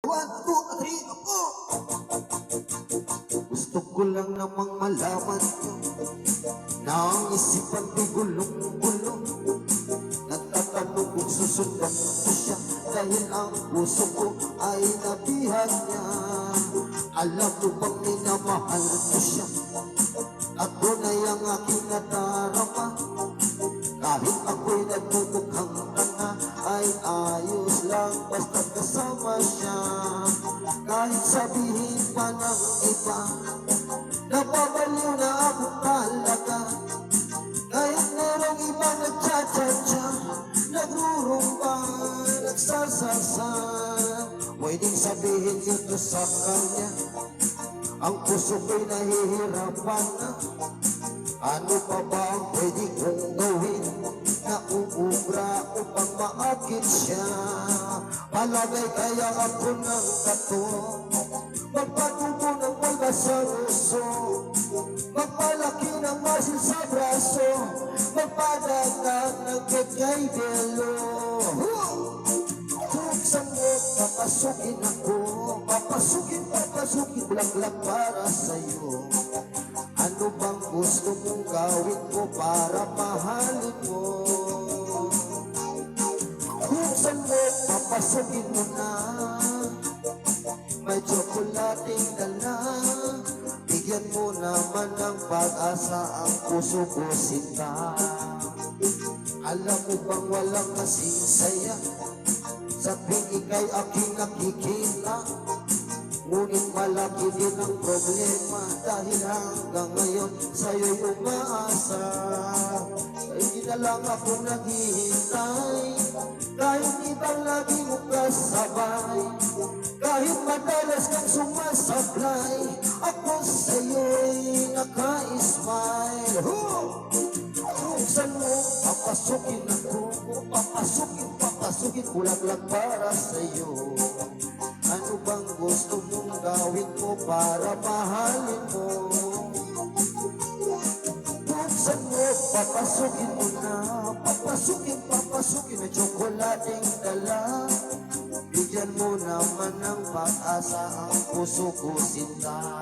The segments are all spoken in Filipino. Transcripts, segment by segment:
1, 2, 3, go! Gusto ko lang namang malaman ko na ang isipan ko'y gulong-gulong. Nagtatanong kung susundan ko siya dahil ang puso ko ay nabihan niya. Alam mo bang minamahal ko siya at doon ay ang aking nadarama. Kahit ako'y nagmumukhang tanga ay ayos lang basta kasama siya. Kahit sabihin pa ng iba napabaliw na ako talaga. Kahit merong iba nagcha-cha-cha, nagrurumba, nagsasasa, pwedeng sabihin ito sa kanya. Ang puso ko'y nahihirapan na. Ano pa ba ang pwede kong gawin na uubra upang maakit siya? Palagay kaya ako ng kato, magpatubo ng palba sa uso, magpalaki ng masil sa braso, magpadagdag ng cake kay Belo. Buksan mo, papasukin ako, papasukin, bulaklak para sa'yo. Ano bang gusto mong gawin ko para mahalin mo? Buksan mo, papasukin mo na, may tsokolating dala. Bigyan mo naman ng pag-asa ang puso ko, sinta. Alam mo bang walang kasing saya sa tuwing ika'y aking nakikita? Ngunit malaki din ang problema dahil hanggang ngayon sa'yo'y umaasa. Hindi na lang ako naghihintay, kahit ibang lagi mo kasabay, kahit madalas kang sumasablay, ako sa'yo'y naka-smile. Buksan mo, papasukin ako, papasukin, bulaklak para sa'yo. Ano bang gusto mong gawin ko para mahalin mo? Buksan mo, papasukin mo na, papasukin, may tsokolating dala. Bigyan mo naman ng pag-asa ang puso ko, sinta.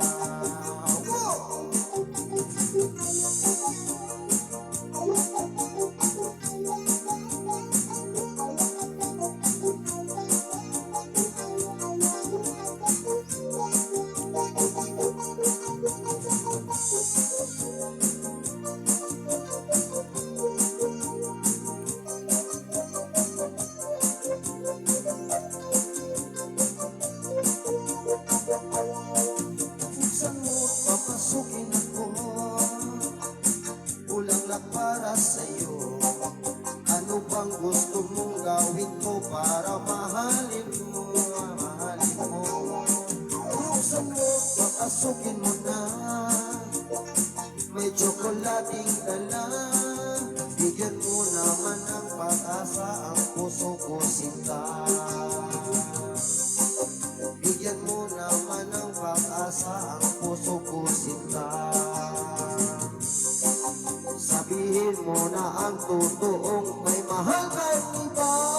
Papasukin ako, bulaklak para sa'yo. Ano bang gusto mong gawin ko para mahalin mo, Buksan mo, papasukin mo na, may tsokolating dala. Bigyan mo naman ng pag-asa ang puso ko, sinta. Bigyan mo naman ng pag-asa ang puso ko, sinta. Sabihin mo na ang totoong may mahal kang iba.